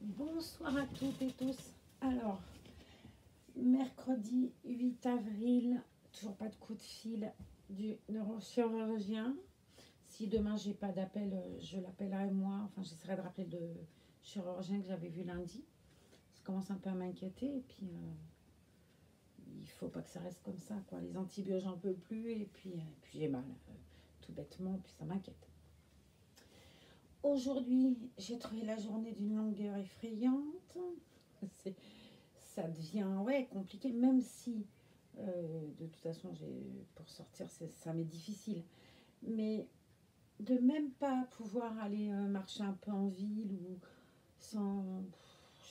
Bonsoir à toutes et tous. Alors, mercredi 8 avril, toujours pas de coup de fil du neurochirurgien. Si demain j'ai pas d'appel, je l'appellerai moi. Enfin, j'essaierai de rappeler le chirurgien que j'avais vu lundi. Ça commence un peu à m'inquiéter. Et puis, il faut pas que ça reste comme ça, quoi. Les antibiotiques, j'en peux plus. Et puis j'ai mal, tout bêtement. Puis ça m'inquiète. Aujourd'hui, j'ai trouvé la journée d'une longueur effrayante. Ça devient compliqué, même si de toute façon, pour sortir, ça m'est difficile. Mais de même pas pouvoir aller marcher un peu en ville ou sans.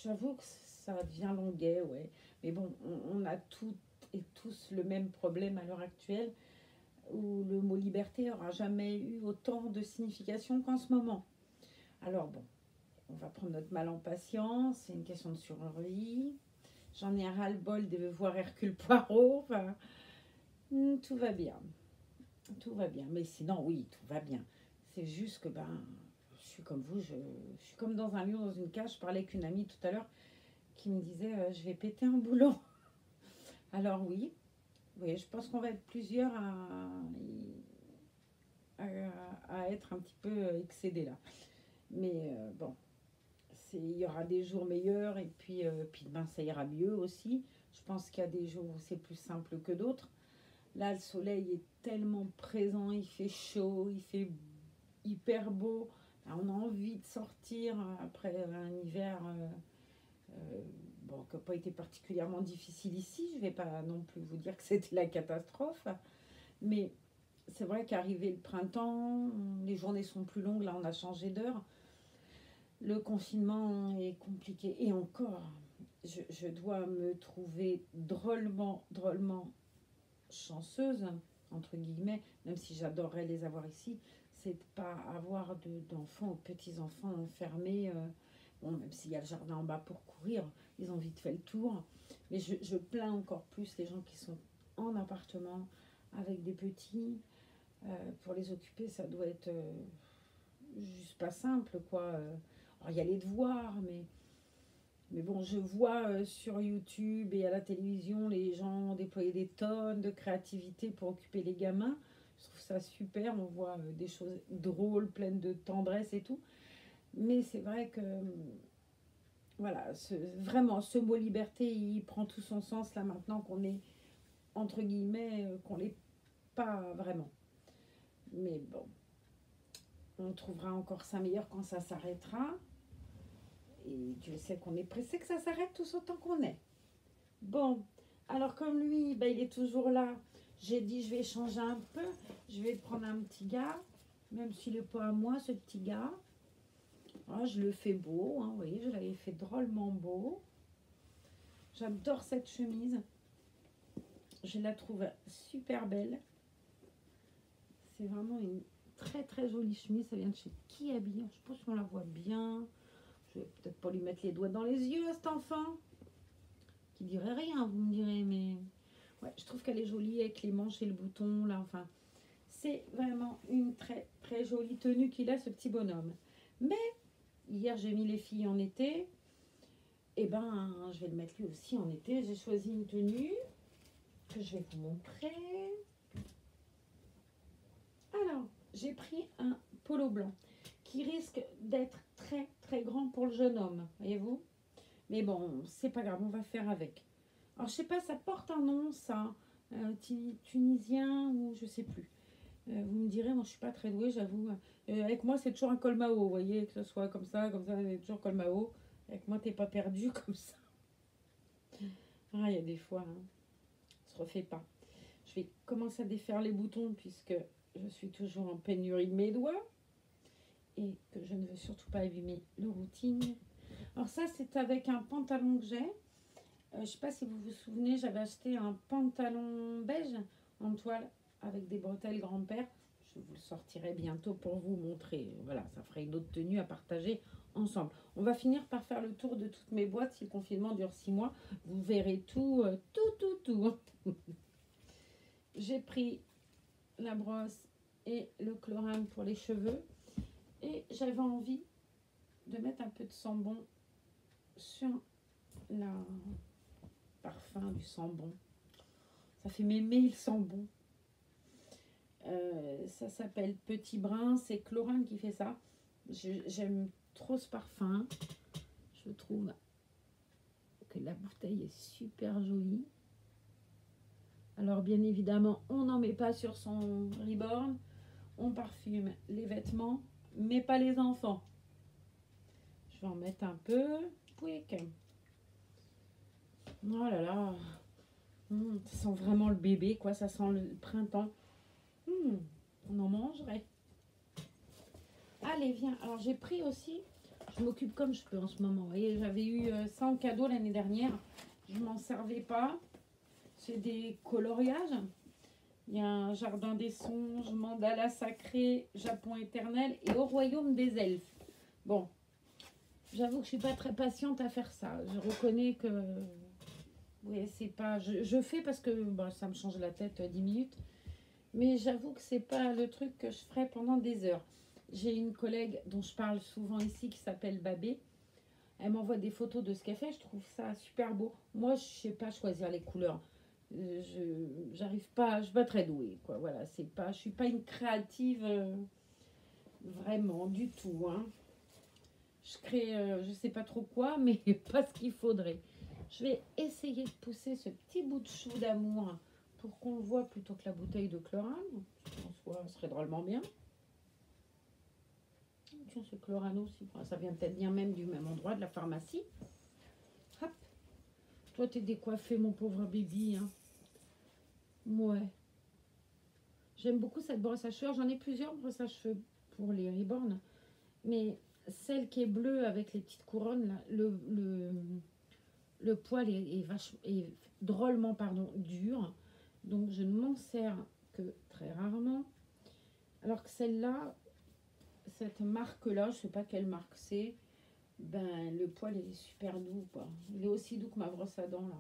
J'avoue que ça devient longuet, ouais. Mais bon, on a toutes et tous le même problème à l'heure actuelle où le mot liberté n'aura jamais eu autant de signification qu'en ce moment. Alors bon, on va prendre notre mal en patience, c'est une question de survie. J'en ai un ras-le-bol de voir Hercule Poirot. Enfin, tout va bien. Tout va bien. Mais sinon, oui, tout va bien. C'est juste que je suis comme vous, je suis comme dans un lion, dans une cage. Je parlais avec une amie tout à l'heure qui me disait je vais péter un boulon. Alors oui, je pense qu'on va être plusieurs à être un petit peu excédés là. Mais bon, il y aura des jours meilleurs et puis demain ça ira mieux aussi. Je pense qu'il y a des jours où c'est plus simple que d'autres. Là, le soleil est tellement présent, il fait chaud, il fait hyper beau. Là, on a envie de sortir après un hiver qui n'a pas été particulièrement difficile ici. Je ne vais pas non plus vous dire que c'était la catastrophe. Mais c'est vrai qu'arrivé le printemps, les journées sont plus longues. Là, on a changé d'heure. Le confinement est compliqué. Et encore, je dois me trouver drôlement chanceuse, entre guillemets, même si j'adorerais les avoir ici, c'est de ne pas avoir d'enfants ou petits-enfants enfermés. Bon, même s'il y a le jardin en bas pour courir, ils ont vite fait le tour. Mais je plains encore plus les gens qui sont en appartement avec des petits. Pour les occuper, ça doit être juste pas simple, quoi. Alors, il y a les devoirs, mais bon, je vois sur YouTube et à la télévision les gens déployer des tonnes de créativité pour occuper les gamins. Je trouve ça super, on voit des choses drôles, pleines de tendresse et tout. Mais c'est vrai que, voilà, vraiment, ce mot liberté, il prend tout son sens là maintenant qu'on est, entre guillemets, qu'on l'est pas vraiment. Mais bon, on trouvera encore ça meilleur quand ça s'arrêtera. Et Dieu sait qu'on est pressé que ça s'arrête tout autant qu'on est. Bon, alors comme lui, il est toujours là, j'ai dit je vais changer un peu. Je vais prendre un petit gars, même s'il n'est pas à moi, ce petit gars. Ah, je le fais beau, hein, vous voyez, je l'avais fait drôlement beau. J'adore cette chemise. Je la trouve super belle. C'est vraiment une très jolie chemise. Ça vient de chez Qui Habille. Je pense qu'on la voit bien. Je vais peut-être pas lui mettre les doigts dans les yeux à cet enfant. Qui dirait rien, vous me direz, mais ouais, je trouve qu'elle est jolie avec les manches et le bouton là. Enfin, c'est vraiment une très jolie tenue qu'il a, ce petit bonhomme. Mais hier j'ai mis les filles en été. Et je vais le mettre lui aussi en été. J'ai choisi une tenue que je vais vous montrer. Alors, j'ai pris un polo blanc qui risque d'être très grand pour le jeune homme, voyez-vous. Mais bon, c'est pas grave, on va faire avec. Alors, je sais pas, ça porte un nom, ça, tunisien ou je sais plus. Vous me direz, moi je suis pas très douée, j'avoue. Avec moi, c'est toujours un col Mao, vous voyez, que ce soit comme ça, c'est toujours col Mao. Avec moi, t'es pas perdu comme ça. Ah, il y a des fois, hein, ça se refait pas. Je vais commencer à défaire les boutons puisque je suis toujours en pénurie de mes doigts et que je ne veux surtout pas abîmer le routing. Alors ça, c'est avec un pantalon que j'ai. Je ne sais pas si vous vous souvenez, j'avais acheté un pantalon beige en toile avec des bretelles grand-père. Je vous le sortirai bientôt pour vous montrer. Voilà, ça ferait une autre tenue à partager ensemble. On va finir par faire le tour de toutes mes boîtes. Si le confinement dure 6 mois, vous verrez tout. J'ai pris la brosse et le chlorane pour les cheveux. Et j'avais envie de mettre un peu de sambon sur la parfum du Sambon. Ça fait m'aimer le Sambon. Ça s'appelle Petit Brin. C'est Chlorane qui fait ça. J'aime trop ce parfum. Je trouve que la bouteille est super jolie. Alors bien évidemment, on n'en met pas sur son Reborn. On parfume les vêtements, mais pas les enfants. Je vais en mettre un peu. Quick. Oh là là. Ça sent vraiment le bébé, quoi. Ça sent le printemps. On en mangerait. Allez, viens. Alors j'ai pris aussi. Je m'occupe comme je peux en ce moment. Vous voyez, j'avais eu ça en cadeau l'année dernière. Je m'en servais pas. C'est des coloriages. Il y a un jardin des songes, mandala sacré, Japon éternel et au royaume des elfes. Bon, j'avoue que je suis pas très patiente à faire ça. Je reconnais que oui, c'est pas. Je fais parce que bon, ça me change la tête 10 minutes. Mais j'avoue que c'est pas le truc que je ferais pendant des heures. J'ai une collègue dont je parle souvent ici qui s'appelle Babé. Elle m'envoie des photos de ce qu'elle fait. Je trouve ça super beau. Moi, je sais pas choisir les couleurs. J'arrive pas, je suis pas très douée, quoi. Voilà, c'est pas, je suis pas une créative vraiment du tout. Hein. Je crée, je sais pas trop quoi, mais pas ce qu'il faudrait. Je vais essayer de pousser ce petit bout de chou d'amour pour qu'on le voit plutôt que la bouteille de chlorane. En soi, ce serait drôlement bien. Tiens, ce chlorane aussi, ça vient peut-être bien même du même endroit, de la pharmacie. Hop. Toi, t'es décoiffé, mon pauvre baby. Hein. Ouais. J'aime beaucoup cette brosse à cheveux. J'en ai plusieurs brosses à cheveux pour les Reborn. Mais celle qui est bleue avec les petites couronnes, là, le poil est drôlement dur. Donc je ne m'en sers que très rarement. Alors que celle-là, cette marque-là, je ne sais pas quelle marque c'est, ben le poil est super doux, quoi. Il est aussi doux que ma brosse à dents, là.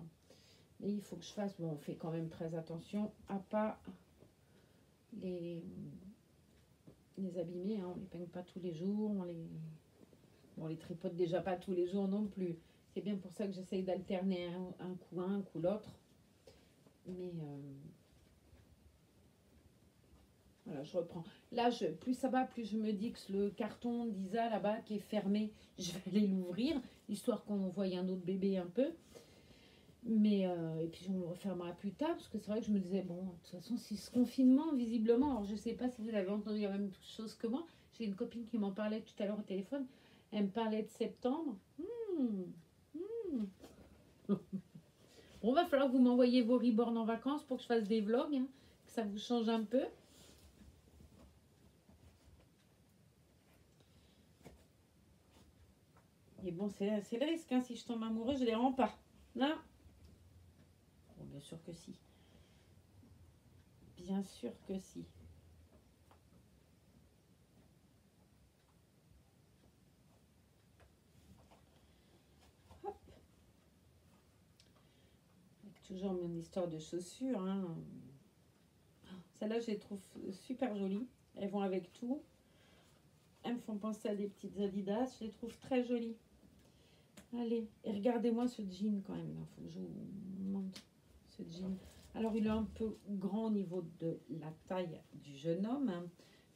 Et il faut que je fasse, bon, on fait quand même très attention à pas les abîmer, hein. On les peigne pas tous les jours, on les tripote déjà pas tous les jours non plus. C'est bien pour ça que j'essaye d'alterner un coup l'autre. Mais voilà, je reprends. Là, plus ça va, plus je me dis que le carton d'Isa là-bas qui est fermé, je vais aller l'ouvrir, histoire qu'on voie un autre bébé un peu. Mais et puis on le refermera plus tard, parce que c'est vrai que je me disais, bon, de toute façon, si ce confinement, visiblement, alors je sais pas si vous avez entendu la même chose que moi, j'ai une copine qui m'en parlait tout à l'heure au téléphone, elle me parlait de septembre. Bon, va falloir que vous m'envoyiez vos Reborn en vacances pour que je fasse des vlogs, hein, que ça vous change un peu. Et bon, c'est le risque, hein, si je tombe amoureuse, je les rends pas. Non. Bon, bien sûr que si. Bien sûr que si. Hop. Avec toujours mon histoire de chaussures. Hein. Celles-là, je les trouve super jolies. Elles vont avec tout. Elles me font penser à des petites Adidas. Je les trouve très jolies. Allez, et regardez-moi ce jean quand même. Il faut que je vous montre ce jean. Alors, il est un peu grand au niveau de la taille du jeune homme. Hein.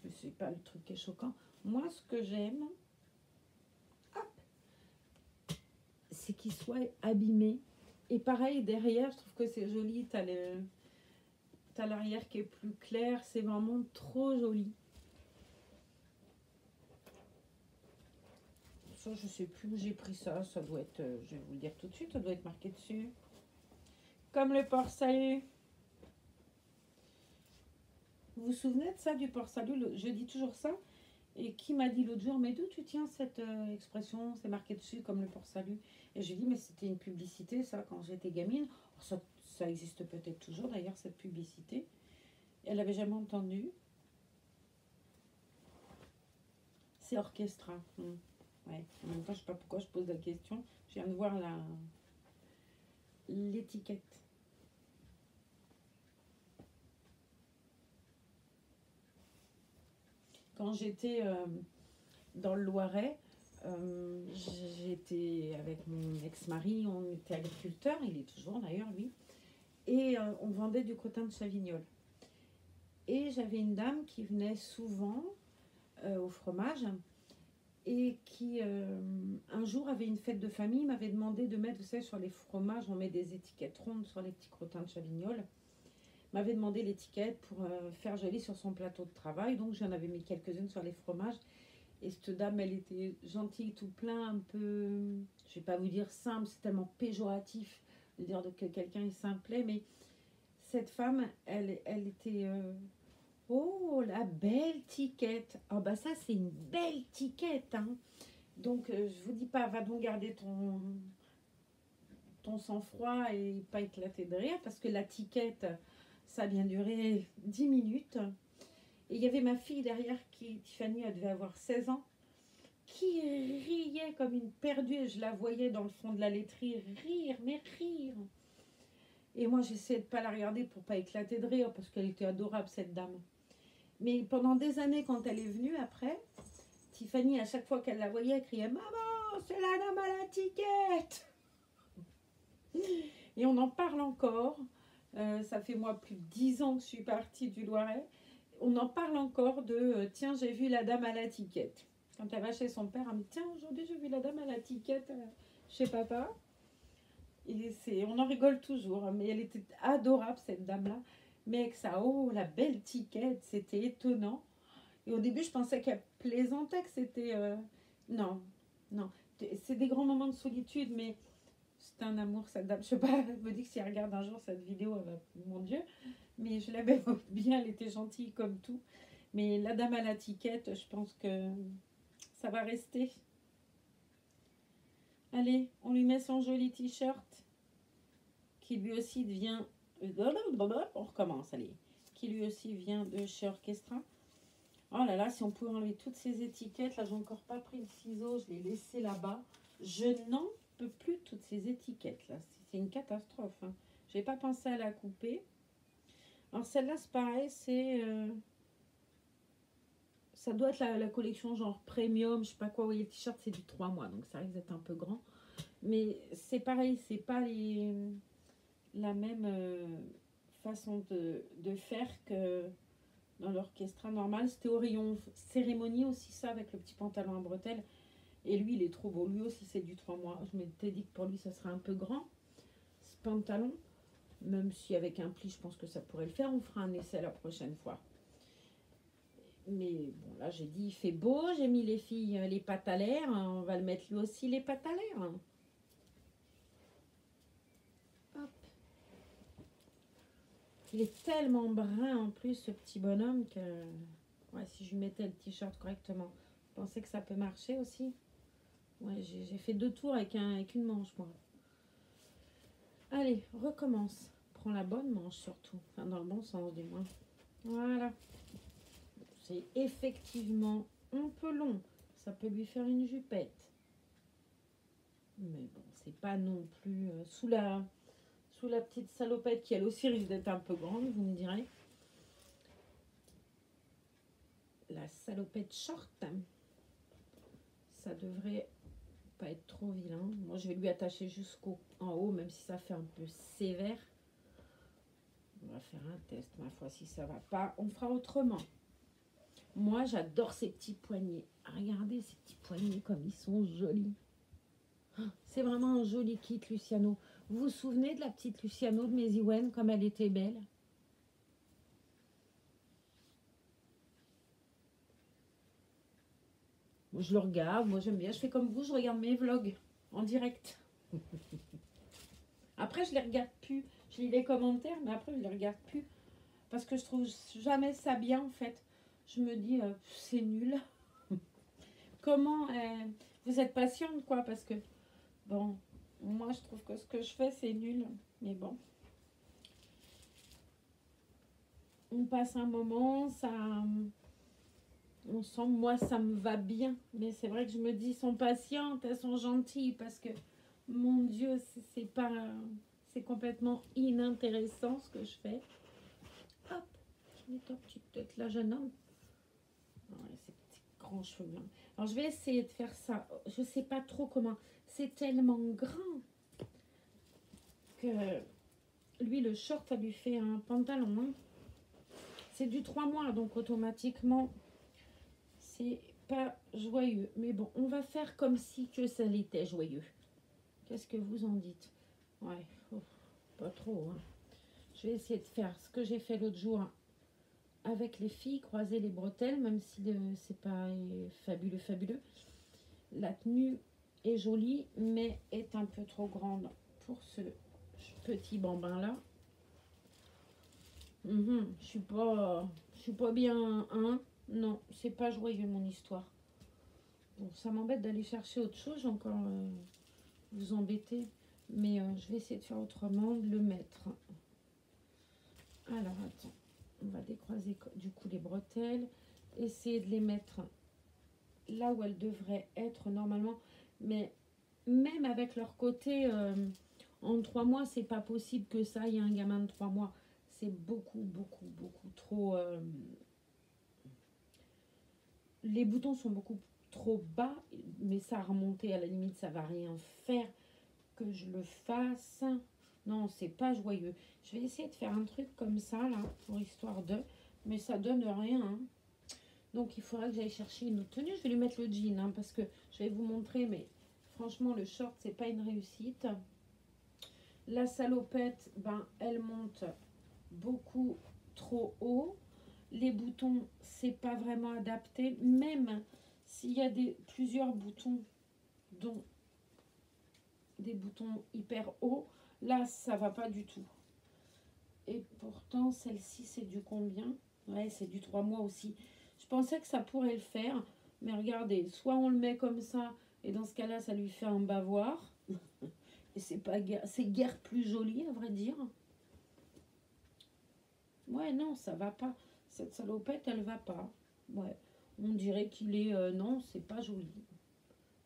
Je ne sais pas le truc qui est choquant. Moi, ce que j'aime, c'est qu'il soit abîmé. Et pareil, derrière, je trouve que c'est joli. T'as l'arrière qui est plus clair. C'est vraiment trop joli. Ça, je sais plus où j'ai pris ça. Ça doit être, je vais vous le dire tout de suite, ça doit être marqué dessus. Comme le port salut. Vous vous souvenez de ça, du port salut? Je dis toujours ça. Et qui m'a dit l'autre jour, mais d'où tu tiens cette expression? C'est marqué dessus comme le port salut. Et je lui ai dit, mais c'était une publicité, ça, quand j'étais gamine. Ça existe peut-être toujours, d'ailleurs, cette publicité. Elle n'avait jamais entendu. C'est Orchestra. Ouais. En même temps, je ne sais pas pourquoi je pose la question. Je viens de voir l'étiquette. Quand j'étais dans le Loiret, j'étais avec mon ex-mari, on était agriculteur, il est toujours d'ailleurs lui, et on vendait du crottin de Chavignol. Et j'avais une dame qui venait souvent au fromage et qui un jour avait une fête de famille, m'avait demandé de mettre, vous savez, sur les fromages, on met des étiquettes rondes sur les petits crottins de Chavignol. M'avait demandé l'étiquette pour faire joli sur son plateau de travail, donc j'en avais mis quelques-unes sur les fromages. Et cette dame, elle était gentille, tout plein, un peu, je vais pas vous dire simple, c'est tellement péjoratif de dire que quelqu'un est simplet, mais cette femme, elle était, oh, la belle tiquette. Ah bah ça, c'est une belle tiquette, hein. Donc, je vous dis pas, va donc garder ton sang-froid et pas éclater de rire, parce que la tiquette, ça a bien duré 10 minutes. Et il y avait ma fille derrière, Tiffany, elle devait avoir 16 ans, qui riait comme une perdue. Et je la voyais dans le fond de la laiterie rire, mais rire. Et moi, j'essayais de ne pas la regarder pour pas éclater de rire, parce qu'elle était adorable, cette dame. Mais pendant des années, quand elle est venue après, Tiffany, à chaque fois qu'elle la voyait, elle criait « Maman, c'est la dame à la tiquette !» Et on en parle encore. Ça fait moi plus de 10 ans que je suis partie du Loiret. On en parle encore de tiens, j'ai vu la dame à la tiquette. Quand elle va chez son père, elle me dit tiens, aujourd'hui j'ai vu la dame à la tiquette chez papa. Et on en rigole toujours, mais elle était adorable cette dame-là. Mais avec ça, oh la belle tiquette, c'était étonnant. Et au début, je pensais qu'elle plaisantait, que c'était. Non, non. C'est des grands moments de solitude, mais c'est un amour cette dame. Je sais pas, elle me dit que si elle regarde un jour cette vidéo, elle va, mon Dieu. Mais je l'aimais bien, elle était gentille comme tout. Mais la dame à la tiquette, je pense que ça va rester. Allez, on lui met son joli t-shirt qui lui aussi devient... On recommence, allez. Qui lui aussi vient de chez Orchestra. Oh là là, si on pouvait enlever toutes ces étiquettes. Là, j'ai encore pas pris le ciseau, je l'ai laissé là-bas. Je n'en peux plus toutes ces étiquettes là. C'est une catastrophe. Hein. Je n'ai pas pensé à la couper. Alors celle-là, c'est pareil, c'est... ça doit être la collection genre premium, je sais pas quoi. Vous voyez, le t-shirt, c'est du 3 mois, donc ça risque d'être un peu grand. Mais c'est pareil, c'est pas la même façon de faire que dans l'orchestra normal. C'était au rayon cérémonie aussi, ça, avec le petit pantalon à bretelles. Et lui, il est trop beau. Lui aussi, c'est du 3 mois. Je m'étais dit que pour lui, ça serait un peu grand, ce pantalon. Même si avec un pli, je pense que ça pourrait le faire. On fera un essai la prochaine fois. Mais bon, là, j'ai dit, il fait beau. J'ai mis les filles les pattes à l'air. On va le mettre lui aussi les pattes à l'air. Hop. Il est tellement brun en plus, ce petit bonhomme, que... Ouais, si je lui mettais le t-shirt correctement. Vous pensez que ça peut marcher aussi? Ouais, j'ai fait 2 tours avec une manche, moi. Allez, recommence. Prends la bonne manche surtout. Enfin, dans le bon sens, du moins. Voilà. C'est effectivement un peu long. Ça peut lui faire une jupette. Mais bon, c'est pas non plus... sous la petite salopette qui, elle aussi, risque d'être un peu grande, vous me direz. La salopette short, ça devrait pas être trop vilain. Moi, je vais lui attacher jusqu'en haut, même si ça fait un peu sévère. On va faire un test, ma foi. Si ça va pas, on fera autrement. Moi, j'adore ces petits poignets. Regardez ces petits poignets comme ils sont jolis. C'est vraiment un joli kit, Luciano. Vous vous souvenez de la petite Luciano de Maisy-Wen, comme elle était belle? Je le regarde, moi j'aime bien. Je fais comme vous, je regarde mes vlogs en direct. Après, je les regarde plus. Je lis les commentaires, mais après, je les regarde plus. Parce que je trouve jamais ça bien, en fait. Je me dis, c'est nul. Comment vous êtes patiente, quoi, parce que, bon, moi, je trouve que ce que je fais, c'est nul. Mais bon. On passe un moment, ça... On sent, moi, ça me va bien. Mais c'est vrai que je me dis, elles sont patientes, elles sont gentilles, parce que, mon Dieu, c'est pas... C'est complètement inintéressant, ce que je fais. Hop, mets ta petite tête, là, jeune homme. Ouais, ces petits grands cheveux blancs. Alors, je vais essayer de faire ça. Je sais pas trop comment. c'est tellement grand que lui, le short, ça lui fait un pantalon. Hein. C'est du 3 mois, donc automatiquement, c'est pas joyeux. Mais bon, on va faire comme si que ça l'était joyeux. Qu'est-ce que vous en dites? Ouais, pas trop. Hein. Je vais essayer de faire ce que j'ai fait l'autre jour avec les filles, croiser les bretelles, même si c'est pas fabuleux, fabuleux. La tenue est jolie, mais est un peu trop grande pour ce petit bambin là. Je suis pas bien, hein. Non, c'est pas joyeux mon histoire. Bon, ça m'embête d'aller chercher autre chose, encore vous embêter, mais je vais essayer de faire autrement, de le mettre. Alors attends, on va décroiser du coup les bretelles, essayer de les mettre là où elles devraient être normalement, mais même avec leur côté en 3 mois, c'est pas possible que ça, il y a un gamin de 3 mois. C'est beaucoup, beaucoup, beaucoup trop... les boutons sont beaucoup trop bas, mais ça a remonté, à la limite, ça va rien faire que je le fasse. Non, c'est pas joyeux. Je vais essayer de faire un truc comme ça, là, pour histoire de... Mais ça donne rien, hein. Donc, il faudra que j'aille chercher une autre tenue. Je vais lui mettre le jean, hein, parce que je vais vous montrer, mais franchement, le short, c'est pas une réussite. La salopette, ben, elle monte beaucoup trop haut. Les boutons, c'est pas vraiment adapté. Même s'il y a plusieurs boutons, dont des boutons hyper hauts, là, ça va pas du tout. Et pourtant, celle-ci, c'est du combien? Ouais, c'est du 3 mois aussi. Je pensais que ça pourrait le faire. Mais regardez, soit on le met comme ça, et dans ce cas-là, ça lui fait un bavoir. Et c'est guère plus joli, à vrai dire. Ouais, non, ça va pas. Cette salopette, elle va pas. Ouais, on dirait qu'il est... non, c'est pas joli.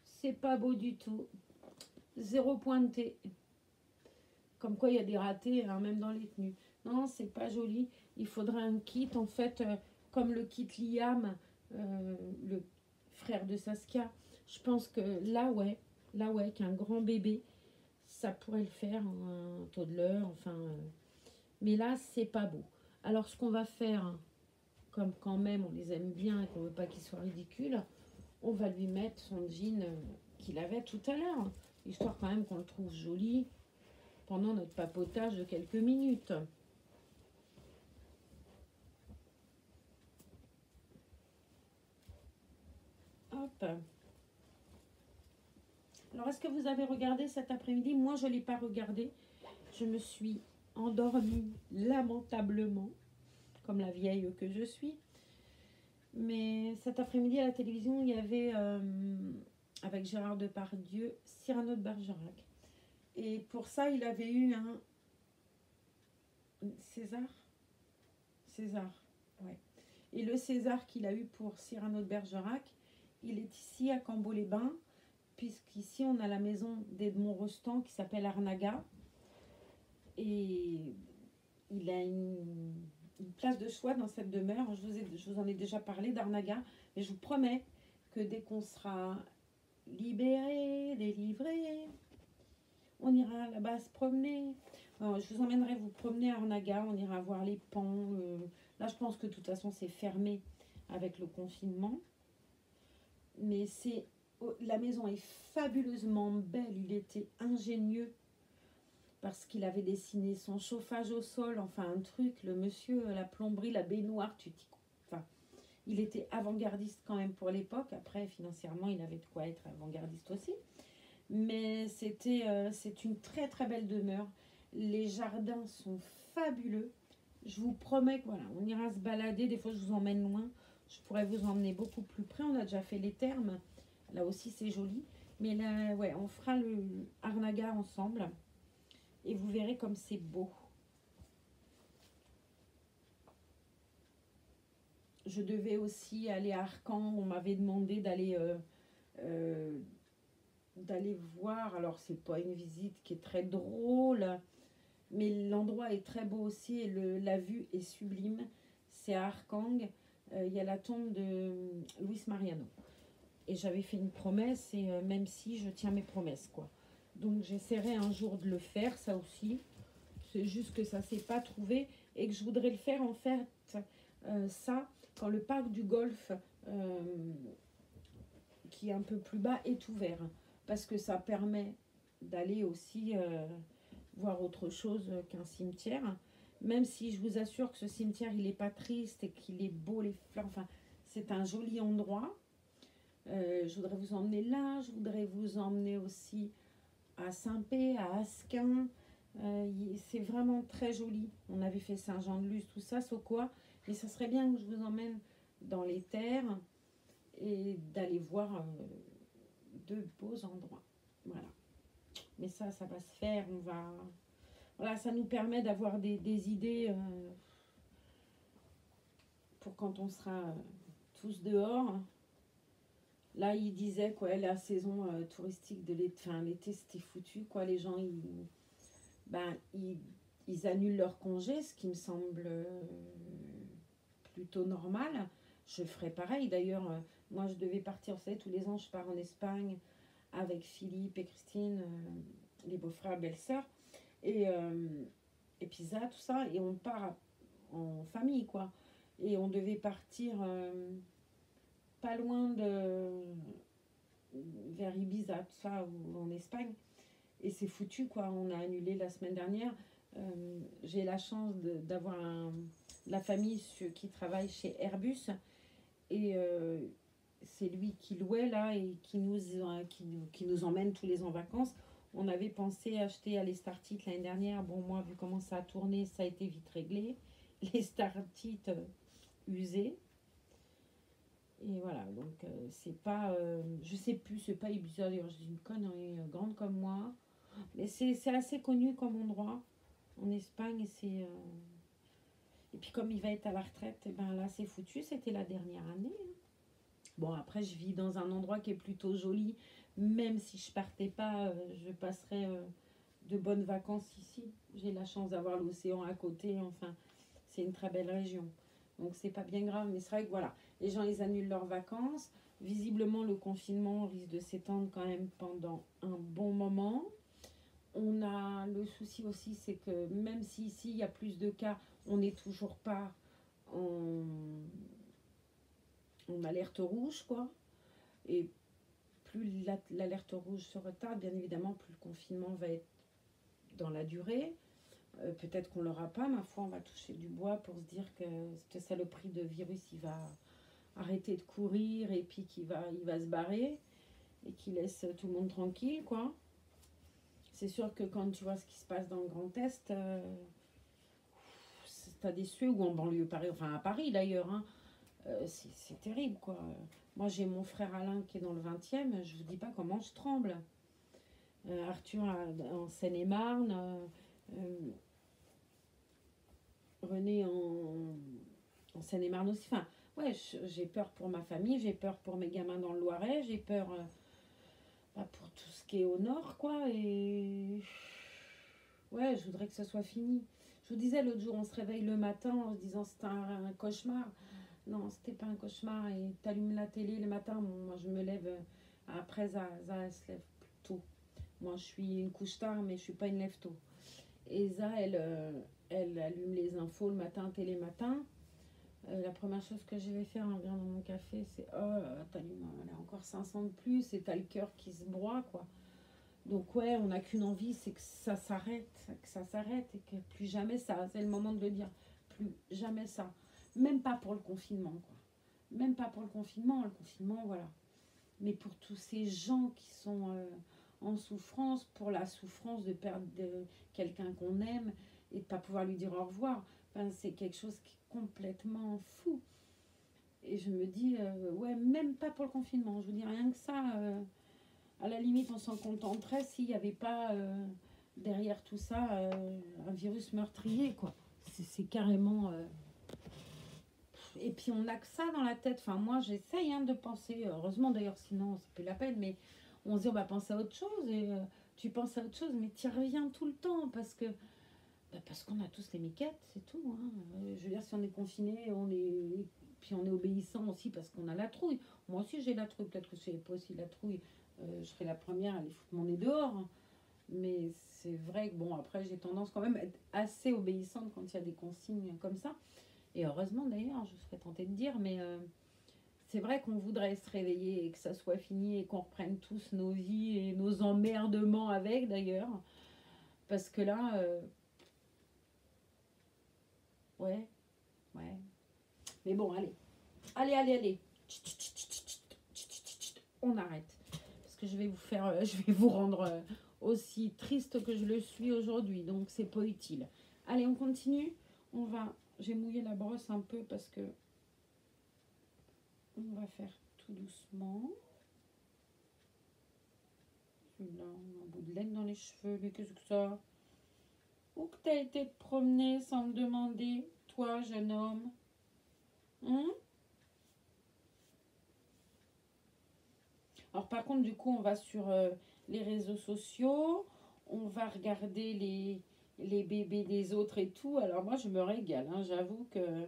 C'est pas beau du tout. 0 pointé. Comme quoi, il y a des ratés, hein, même dans les tenues. Non, c'est pas joli. Il faudrait un kit, en fait, comme le kit Liam, le frère de Saskia. Je pense que là, ouais, qu'un grand bébé, ça pourrait le faire, un toddler, enfin... mais là, c'est pas beau. Alors, ce qu'on va faire, comme quand même on les aime bien et qu'on veut pas qu'ils soient ridicules, on va lui mettre son jean qu'il avait tout à l'heure, histoire quand même qu'on le trouve joli pendant notre papotage de quelques minutes. Hop. Alors, est-ce que vous avez regardé cet après-midi? Moi, je ne l'ai pas regardé. Je me suis endormie lamentablement, comme la vieille que je suis. Mais cet après-midi, à la télévision, il y avait, avec Gérard Depardieu, Cyrano de Bergerac. Et pour ça, il avait eu un César. César, ouais. Et le César qu'il a eu pour Cyrano de Bergerac, il est ici à Cambo-les-Bains, puisqu'ici on a la maison d'Edmond Rostand qui s'appelle Arnaga. Et il a une place de choix dans cette demeure. Je vous en ai déjà parlé d'Arnaga, mais je vous promets que dès qu'on sera libéré, délivré, on ira là-bas se promener. Alors, je vous emmènerai vous promener à Arnaga, on ira voir les pans. Là, je pense que de toute façon, c'est fermé avec le confinement. Mais la maison est fabuleusement belle. Il était ingénieux parce qu'il avait dessiné son chauffage au sol, enfin un truc, le monsieur, la plomberie, la baignoire, enfin, il était avant-gardiste quand même pour l'époque. Après, financièrement, il avait de quoi être avant-gardiste aussi. Mais c'est une très très belle demeure. Les jardins sont fabuleux. Je vous promets que voilà, on ira se balader. Des fois, je vous emmène loin. Je pourrais vous emmener beaucoup plus près. On a déjà fait les thermes. Là aussi, c'est joli. Mais là, ouais, on fera le Arnaga ensemble. Et vous verrez comme c'est beau. Je devais aussi aller à Arcan. On m'avait demandé d'aller voir. Alors, c'est pas une visite qui est très drôle, mais l'endroit est très beau aussi et la vue est sublime. C'est à Arcang. Il y a la tombe de Luis Mariano. Et j'avais fait une promesse, et même si je tiens mes promesses, quoi. Donc j'essaierai un jour de le faire, ça aussi. C'est juste que ça s'est pas trouvé et que je voudrais le faire en fait ça quand le parc du golf euh, qui est un peu plus bas est ouvert. Parce que ça permet d'aller aussi voir autre chose qu'un cimetière. Même si je vous assure que ce cimetière, il n'est pas triste et qu'il est beau, les fleurs. Enfin, c'est un joli endroit. Je voudrais vous emmener là. Je voudrais vous emmener aussi à Saint-Pé, à Asquin. C'est vraiment très joli. On avait fait Saint-Jean-de-Luz, tout ça, Saucois. Mais ça serait bien que je vous emmène dans les terres et d'aller voir de beaux endroits. Voilà. Mais ça va se faire. On va. Voilà, ça nous permet d'avoir des idées pour quand on sera tous dehors. Là, il disait quoi, la saison touristique de l'été, enfin l'été c'était foutu quoi. Les gens ben, ils annulent leur congé, ce qui me semble plutôt normal. Je ferais pareil. D'ailleurs, moi je devais partir, vous savez, tous les ans je pars en Espagne avec Philippe et Christine, les beaux-frères, belles-sœurs, et, euh, et Pisa, tout ça, et on part en famille, quoi. Et on devait partir pas loin de vers Ibiza, tout ça, ou en Espagne. Et c'est foutu, quoi. On a annulé la semaine dernière. J'ai la chance d'avoir la famille qui travaille chez Airbus. Et c'est lui qui louait là et qui nous emmène tous les ans en vacances. On avait pensé acheter à les Startites l'année dernière. Bon, moi, vu comment ça a tourné, ça a été vite réglé. Les Startites usés. Et voilà, donc c'est pas. Je sais plus, c'est pas Ibiza, d'ailleurs, je dis une connerie grande comme moi. Mais c'est assez connu comme endroit en Espagne. Et puis comme il va être à la retraite, et ben là c'est foutu, c'était la dernière année. Bon, après, je vis dans un endroit qui est plutôt joli. Même si je partais pas, je passerais de bonnes vacances ici. J'ai la chance d'avoir l'océan à côté. Enfin, c'est une très belle région. Donc, c'est pas bien grave. Mais c'est vrai que voilà, les gens, ils annulent leurs vacances. Visiblement, le confinement risque de s'étendre quand même pendant un bon moment. On a le souci aussi, c'est que même si ici, il y a plus de cas, on n'est toujours pas en, en alerte rouge, quoi. Et plus l'alerte rouge se retarde, bien évidemment, plus le confinement va être dans la durée. Peut-être qu'on ne l'aura pas, ma foi, on va toucher du bois pour se dire que cette saloperie de virus, il va arrêter de courir et puis il va se barrer et qu'il laisse tout le monde tranquille, quoi. C'est sûr que quand tu vois ce qui se passe dans le Grand Est, t'as des cieux ou en banlieue, Paris, enfin à Paris d'ailleurs, hein, c'est terrible, quoi. Moi, j'ai mon frère Alain qui est dans le 20e, je vous dis pas comment je tremble. Arthur en Seine-et-Marne, René en Seine-et-Marne aussi. Enfin, ouais, j'ai peur pour ma famille, j'ai peur pour mes gamins dans le Loiret, j'ai peur pour tout ce qui est au nord, quoi. Et ouais, je voudrais que ce soit fini. Je vous disais l'autre jour, on se réveille le matin en se disant c'est un cauchemar. Non, c'était pas un cauchemar. Et t'allumes la télé le matin. Bon, moi, je me lève après Zaza, elle se lève plus tôt. Moi, je suis une couche tard, mais je suis pas une lève tôt. Et Za, elle allume les infos le matin, télé matin. La première chose que je vais faire en regardant mon café, c'est oh, t'allumes, elle a encore 500 de plus et t'as le cœur qui se broie, quoi. Donc ouais, on n'a qu'une envie, c'est que ça s'arrête, et que plus jamais ça. C'est le moment de le dire, plus jamais ça. Même pas pour le confinement, quoi. Même pas pour le confinement, voilà. Mais pour tous ces gens qui sont en souffrance, pour la souffrance de perdre quelqu'un qu'on aime et de ne pas pouvoir lui dire au revoir, enfin, c'est quelque chose qui est complètement fou. Et je me dis, ouais, même pas pour le confinement, je vous dis rien que ça, à la limite, on s'en contenterait s'il n'y avait pas derrière tout ça un virus meurtrier, quoi. C'est carrément. Et puis on n'a que ça dans la tête. Enfin, moi, j'essaye de penser. Heureusement, d'ailleurs, sinon, c'est plus la peine. Mais on se dit, on va penser à autre chose. Et tu penses à autre chose, mais tu y reviens tout le temps parce qu'on a tous les miquettes, c'est tout. Hein. Je veux dire, si on est confiné, on est puis on est obéissant aussi parce qu'on a la trouille. Moi aussi j'ai la trouille, peut-être que je n'ai pas aussi la trouille. Je serai la première à aller foutre mon nez dehors. Hein. Mais c'est vrai que bon, après j'ai tendance quand même à être assez obéissante quand il y a des consignes comme ça. Et heureusement d'ailleurs, je serais tentée de dire, mais c'est vrai qu'on voudrait se réveiller et que ça soit fini et qu'on reprenne tous nos vies et nos emmerdements avec d'ailleurs. Parce que là, ouais, ouais. Mais bon, allez. Allez. On arrête. Parce que je vais vous faire, je vais vous rendre aussi triste que je le suis aujourd'hui. Donc, c'est pas utile. Allez, on continue. On va, j'ai mouillé la brosse un peu parce que on va faire tout doucement. Là, on a un bout de laine dans les cheveux. Mais qu'est-ce que ça? Où que t'as été te promener sans me demander, toi, jeune homme? Hein? Alors par contre, du coup, on va sur les réseaux sociaux, on va regarder les bébés des autres et tout. Alors moi, je me régale, hein, j'avoue que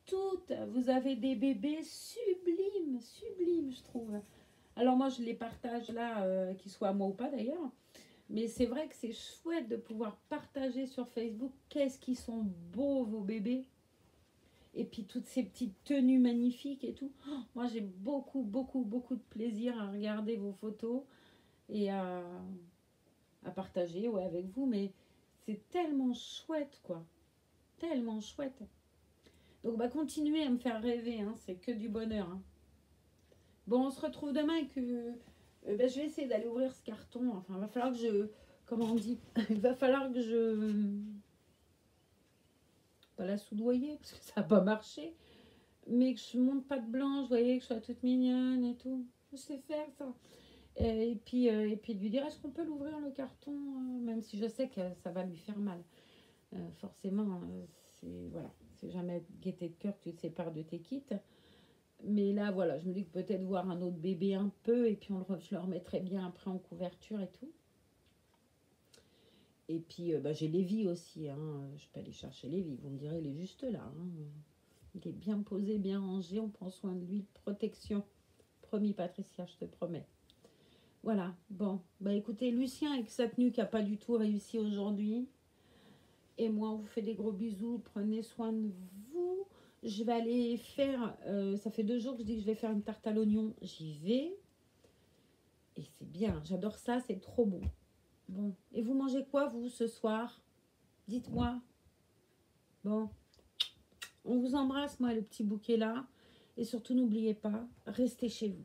toutes, vous avez des bébés sublimes, sublimes, je trouve. Alors moi, je les partage là, qu'ils soient à moi ou pas d'ailleurs. Mais c'est vrai que c'est chouette de pouvoir partager sur Facebook. Qu'est-ce qu'ils sont beaux, vos bébés. Et puis toutes ces petites tenues magnifiques et tout. Oh, moi, j'ai beaucoup de plaisir à regarder vos photos et à partager avec vous. Mais c'est tellement chouette, quoi. Tellement chouette. Donc, continuez à me faire rêver. Hein, c'est que du bonheur. Hein. Bon, on se retrouve demain et que je vais essayer d'aller ouvrir ce carton. Enfin, il va falloir que je... Comment on dit? Il va falloir que je... Pas la soudoyer parce que ça n'a pas marché. Mais que je monte pas de blanche, vous voyez, que je sois toute mignonne et tout. Je sais faire ça. Et puis de lui dire, est-ce qu'on peut l'ouvrir le carton, même si je sais que ça va lui faire mal. Forcément, c'est voilà, c'est jamais gaieté de cœur que tu te sépares de tes kits. Mais là, voilà, je me dis que peut-être voir un autre bébé un peu, et puis je le remettrai bien après en couverture et tout. Et puis, j'ai Lévi aussi. Hein. Je peux aller chercher Lévi. Vous me direz, il est juste là. Hein. Il est bien posé, bien rangé. On prend soin de lui. Protection. Promis, Patricia, je te promets. Voilà. Bon. Écoutez, Lucien, avec sa tenue qui n'a pas du tout réussi aujourd'hui. Et moi, on vous fait des gros bisous. Prenez soin de vous. Je vais aller faire... ça fait 2 jours que je dis que je vais faire une tarte à l'oignon. J'y vais. Et c'est bien. J'adore ça. C'est trop bon. Bon. Et vous mangez quoi, vous, ce soir? Dites-moi. Bon. On vous embrasse, moi, le petit bouquet là. Et surtout, n'oubliez pas, restez chez vous.